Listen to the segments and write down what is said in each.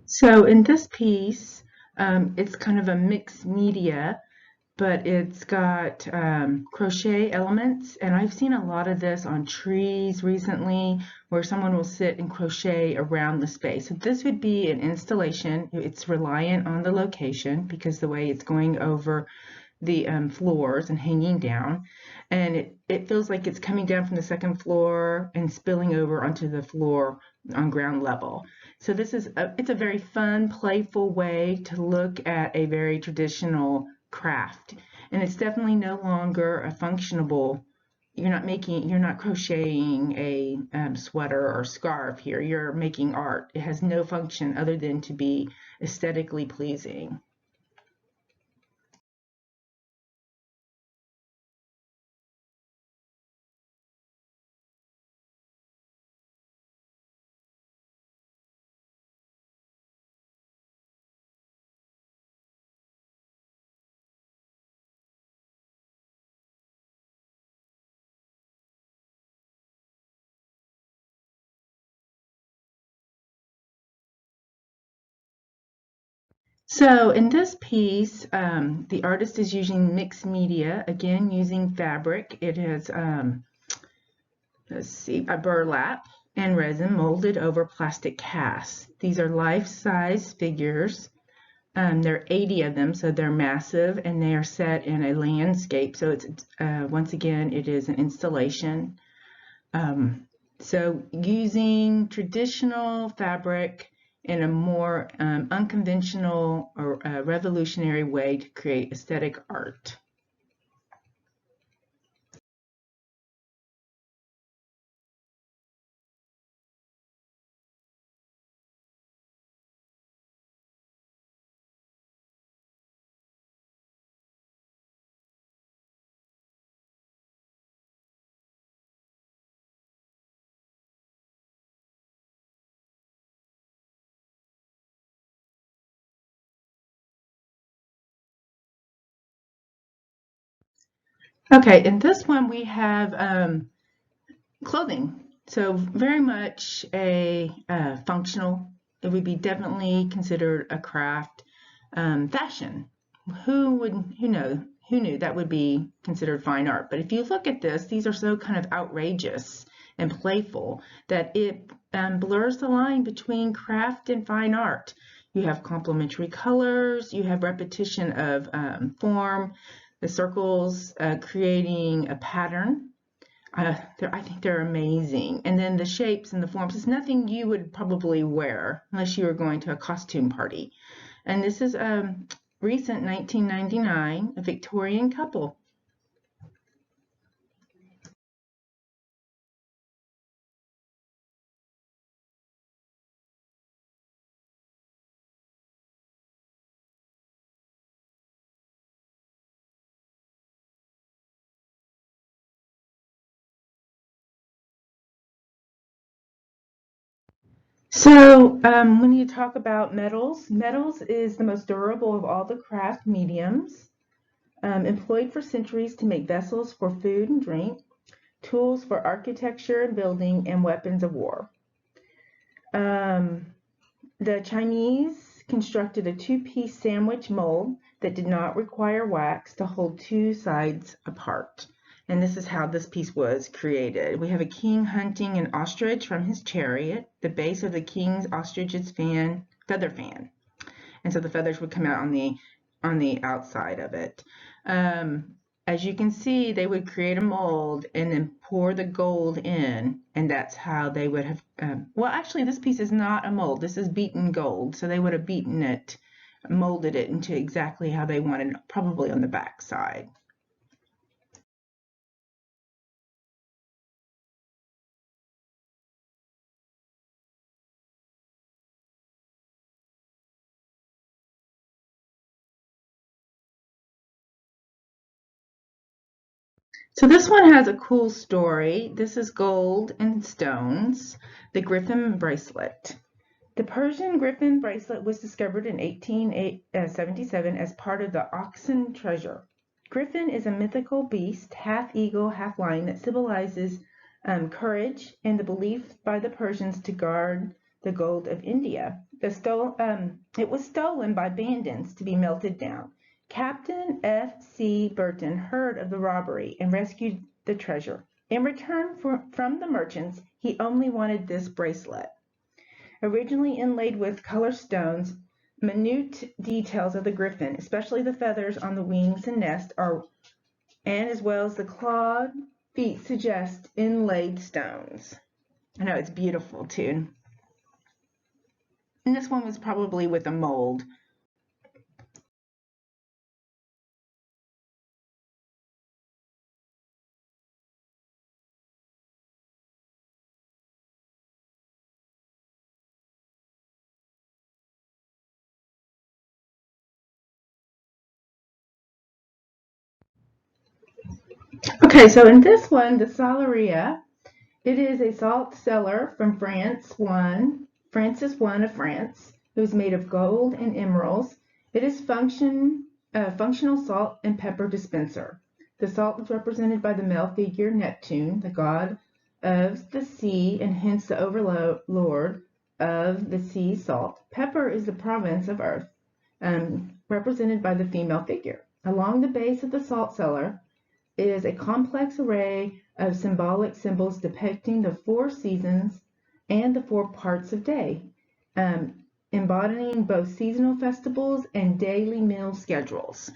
So in this piece, it's kind of a mixed media, but it's got crochet elements, and I've seen a lot of this on trees recently, where someone will sit and crochet around the space. So this would be an installation. It's reliant on the location because the way it's going over the floors and hanging down, and it feels like it's coming down from the second floor and spilling over onto the floor on ground level. So it's a very fun, playful way to look at a very traditional craft, and it's definitely no longer a functionable. You're not crocheting a sweater or scarf here. You're making art. It has no function other than to be aesthetically pleasing. So in this piece, the artist is using mixed media, again using fabric. It has, let's see, a burlap and resin molded over plastic casts. These are life-size figures. There are 80 of them, so they're massive, and they are set in a landscape. So it's once again, it is an installation. So using traditional fabric in a more unconventional or revolutionary way to create aesthetic art. Okay, in this one we have clothing. So very much a functional. It would be definitely considered a craft. Fashion. Who knew that would be considered fine art? But if you look at this, these are so kind of outrageous and playful that it blurs the line between craft and fine art. You have complementary colors, you have repetition of form, the circles creating a pattern. I think they're amazing. And then the shapes and the forms, it's nothing you would probably wear unless you were going to a costume party. And this is recent 1999, a Victorian couple. So when you talk about metals, metals is the most durable of all the craft mediums, employed for centuries to make vessels for food and drink, tools for architecture and building, and weapons of war. Um, the Chinese constructed a two-piece sandwich mold that did not require wax to hold two sides apart. And this is how this piece was created. We have a king hunting an ostrich from his chariot, the base of the king's ostrich's feather fan. And so the feathers would come out on the outside of it. As you can see, they would create a mold and then pour the gold in, and that's how they would have. Well, actually, this piece is not a mold. This is beaten gold, so they would have beaten it, molded it into exactly how they wanted, probably on the back side. So this one has a cool story. This is gold and stones, the Griffin bracelet. The Persian griffin bracelet was discovered in 1877 as part of the Oxen treasure. Griffin is a mythical beast, half eagle, half lion, that symbolizes courage and the belief by the Persians to guard the gold of India. It was stolen by bandits to be melted down. Captain F.C. Burton heard of the robbery and rescued the treasure. In return from the merchants, he only wanted this bracelet. Originally inlaid with colored stones, minute details of the griffin, especially the feathers on the wings and nest, and as well as the clawed feet, suggest inlaid stones. I know it's beautiful too. And this one was probably with a mold. Okay, so in this one, the Saleria, it is a salt cellar from Francis I of France. It was made of gold and emeralds. It is functional salt and pepper dispenser. The salt is represented by the male figure Neptune, the god of the sea, and hence the overlord of the sea salt. Pepper is the province of earth, represented by the female figure. Along the base of the salt cellar is a complex array of symbolic symbols depicting the 4 seasons and the 4 parts of day, embodying both seasonal festivals and daily meal schedules.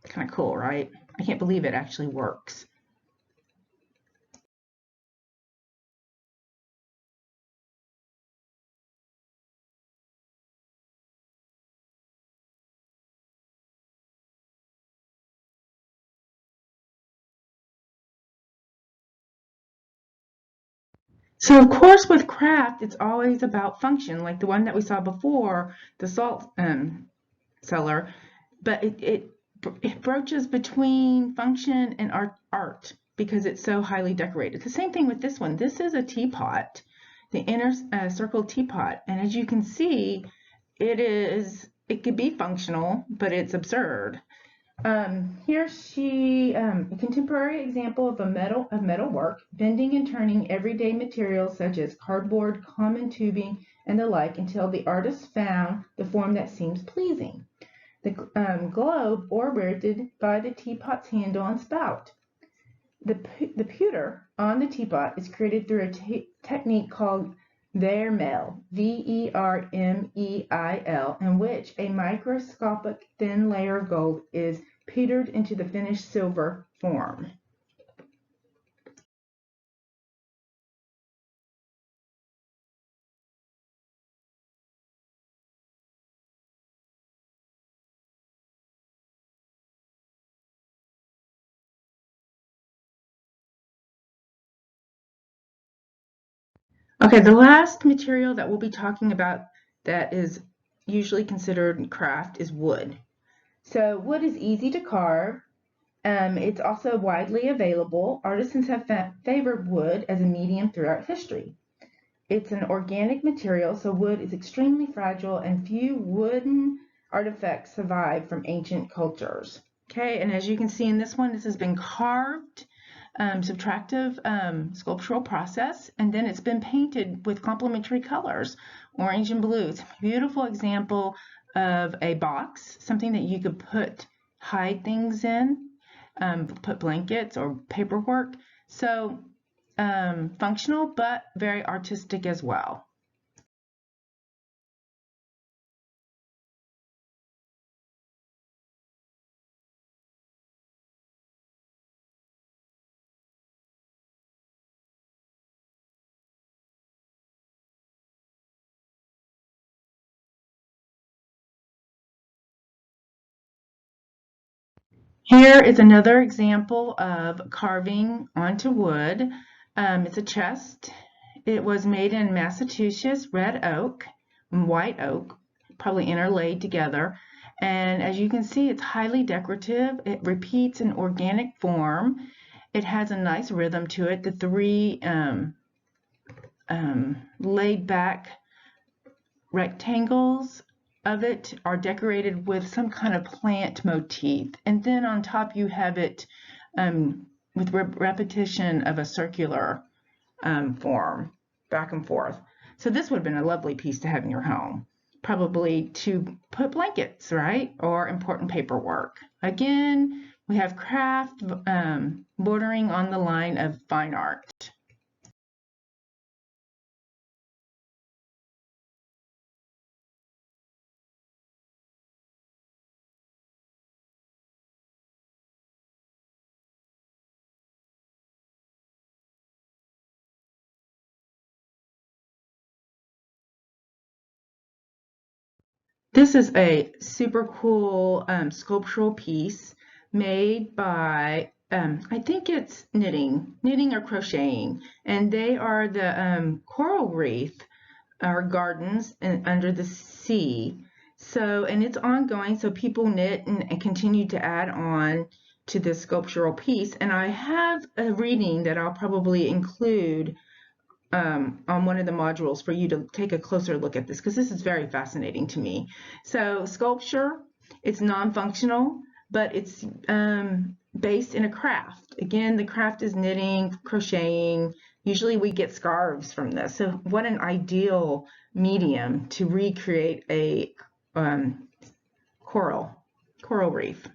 Kind of cool, right? I can't believe it actually works. So of course with craft, it's always about function, like the one that we saw before, the salt cellar, but it broaches between function and art because it's so highly decorated. The same thing with this one. This is a teapot, the inner circle teapot, and as you can see, it could be functional, but it's absurd. Here's a contemporary example of metal work, bending and turning everyday materials such as cardboard, common tubing, and the like until the artist found the form that seems pleasing. The globe orbited by the teapot's handle and spout. The pewter on the teapot is created through a technique called vermeil, V-E-R-M-E-I-L, in which a microscopic thin layer of gold is pewtered into the finished silver form. Okay, the last material that we'll be talking about that is usually considered craft is wood. So wood is easy to carve. It's also widely available. Artisans have favored wood as a medium throughout history. It's an organic material, so wood is extremely fragile and few wooden artifacts survive from ancient cultures. Okay, and as you can see in this one, this has been carved, subtractive sculptural process, and then it's been painted with complementary colors, orange and blue. It's a beautiful example of a box, something that you could hide things in, put blankets or paperwork. So functional, but very artistic as well. Here is another example of carving onto wood. It's a chest. It was made in Massachusetts, red oak and white oak, probably interlaid together. And as you can see, it's highly decorative. It repeats an organic form. It has a nice rhythm to it. The 3 laid back rectangles of it are decorated with some kind of plant motif, and then on top you have it with repetition of a circular form back and forth. So this would have been a lovely piece to have in your home, probably to put blankets, right? Or important paperwork. Again, we have craft bordering on the line of fine art. This is a super cool sculptural piece made by, I think it's knitting or crocheting, and they are the coral reef or gardens under the sea. So, and it's ongoing, so people knit and continue to add on to this sculptural piece. And I have a reading that I'll probably include on one of the modules for you to take a closer look at this, because this is very fascinating to me. So sculpture, it's non-functional, but it's based in a craft. Again, the craft is knitting, crocheting. Usually we get scarves from this. So what an ideal medium to recreate a coral reef.